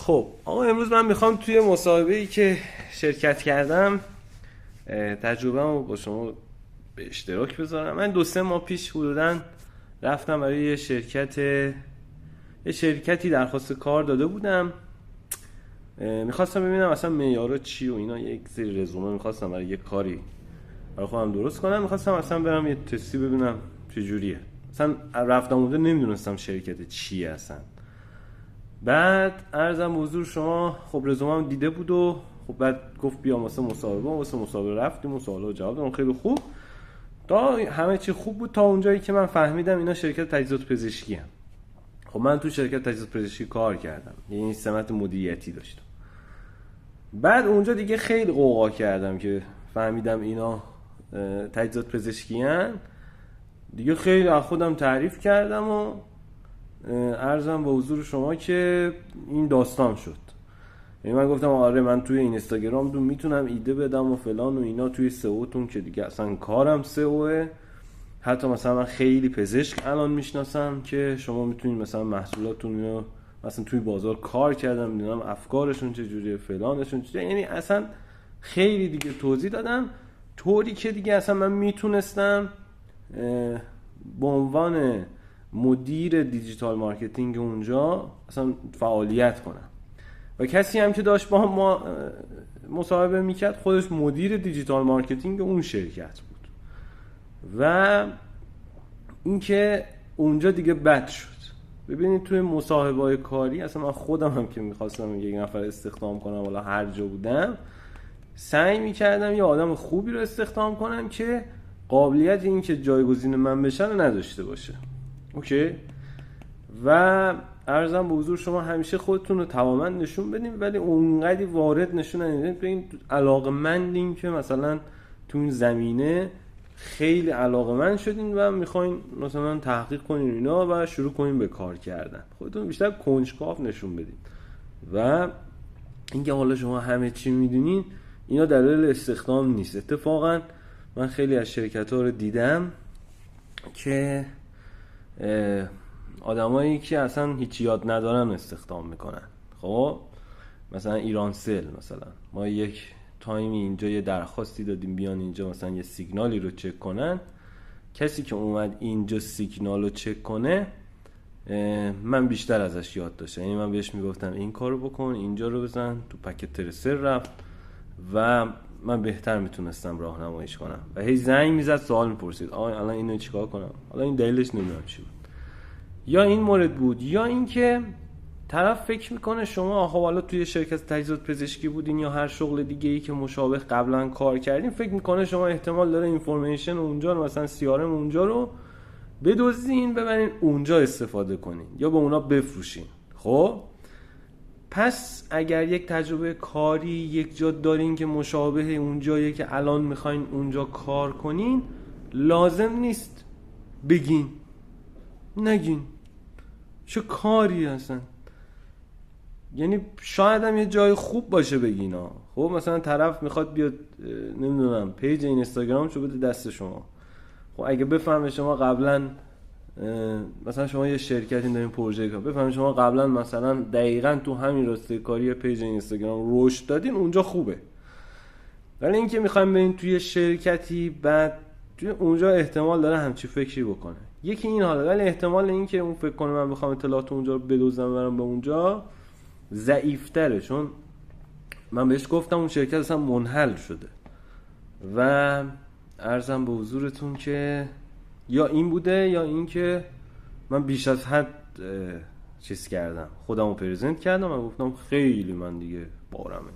خب آقا امروز من میخوام توی مسابقه‌ای که شرکت کردم تجربه‌مو با شما به اشتراک بذارم. من 2-3 ماه پیش حدوداً رفتم برای یه شرکتی درخواست کار داده بودم. میخواستم ببینم اصلا معیارا چی و اینا، یک سری رزومه میخواستم برای یه کاری برای خودم درست کنم. میخواستم اصلا برم یه تستی ببینم چه جوریه. اصلا رفتم اونجا نمیدونستم شرکت چیه اصلا. بعد عرضم حضور شما خب رزومم دیده بود و خب بعد گفت بیا واسه مسابقه رفتیم و سوالا جواب دادم. خیلی خوب، تا همه چی خوب بود تا اونجایی که من فهمیدم اینا شرکت تجهیزات پزشکی هستن. خب من تو شرکت تجهیزات پزشکی کار کردم، یعنی سمت مدیریتی داشتم. بعد اونجا دیگه خیلی قوقا کردم که فهمیدم اینا تجهیزات پزشکی هستن. دیگه خیلی از خودم تعریف کردم و عرضم به حضور شما که این داستان شد. یعنی من گفتم آره من توی اینستاگرام دو میتونم ایده بدم و فلان و اینا، توی سئوتون که دیگه اصلا کارم سئوه. حتی مثلا من خیلی پزشک الان میشناسم که شما میتونید مثلا محصولاتون رو مثلا توی بازار کار کردم، میدونم افکارشون چجوریه، فلانشون چجوریه. یعنی اصلا خیلی دیگه توضیح دادم طوری که دیگه اصلا من میتونستم به عنوان مدیر دیجیتال مارکتینگ اونجا اصلا فعالیت کنم. و کسی هم که داشت با ما مصاحبه میکرد خودش مدیر دیجیتال مارکتینگ اون شرکت بود. و اینکه اونجا دیگه بد شد. ببینید توی مصاحبه‌های کاری اصلا من خودم هم که میخواستم یک نفر استخدام کنم، والا هر جا بودم سعی میکردم یه آدم خوبی رو استخدام کنم که قابلیت این که جایگزین من بشه رو نداشته باشه. اوکی؟ و عرضم به حضور شما همیشه خودتون رو توانمند نشون بدین، ولی اونقدی وارد نشون ندین. ببین علاقه‌مندین که مثلا تو این زمینه خیلی علاقه‌مند شدین و میخواین مثلا تحقیق کنین اینا و شروع کنین به کار کردن. خودتون بیشتر کنجکاو نشون بدین. و اینکه حالا شما همه چی میدونین اینا دلیل استخدام نیست. اتفاقا من خیلی از شرکت‌ها رو دیدم که آدمایی که اصلا هیچ یاد ندارن استخدام میکنن. خب مثلا ایرانسل، مثلا ما یک تایمی اینجا یه درخواستی دادیم بیان اینجا مثلا یه سیگنالی رو چک کنن. کسی که اومد اینجا سیگنال رو چک کنه من بیشتر ازش یاد داشتم. یعنی من بهش میگفتم این کارو بکن، اینجا رو بزن، تو پکت ترسر رفت و من بهتر میتونستم راهنماییش کنم. و هی زنگ میزد سوال میپرسید آقا الان اینو چیکار کنم، حالا این دلیلش نمیدونم چی بود. یا این مورد بود، یا اینکه طرف فکر میکنه شما آخه حالا توی شرکت تجهیزات پزشکی بودین یا هر شغل دیگه ای که مشابه قبلا کار کردین، فکر میکنه شما احتمال داره اینفورمیشن اونجا رو مثلا CRM اونجا رو بدزدین ببرین اونجا استفاده کنین یا به اونا بفروشین. خب پس اگر یک تجربه کاری یک جا دارین که مشابه اونجاییه که الان میخواین اونجا کار کنین، لازم نیست بگین، نگین چه کاری هستن. یعنی شاید هم یه جای خوب باشه بگین ها. خب مثلا طرف میخواد بیاد نمیدونم پیج اینستاگرام شو بده دست شما. خب اگه بفهمه شما قبلا مثلا شما یه شرکتی دارین پروژه کار، بفهمه شما قبلا مثلا دقیقاً تو همین راسته کاری پیج اینستاگرام رشد دادین، اونجا خوبه. ولی اینکه میخوایم برین توی شرکتی بعد توی اونجا احتمال داره همچی فکری بکنه. یکی این حاله، ولی احتمال اینکه اون فکر کنه من بخوام اطلاعات اونجا رو بدزدم برام به اونجا ضعیف‌تره، چون من بهش گفتم اون شرکت اصلا منحل شده. و عرضم به حضورتون که یا این بوده یا این که من بیش از حد چیز کردم، خودمو پرزنت کردم و گفتم خیلی من دیگه بارمه.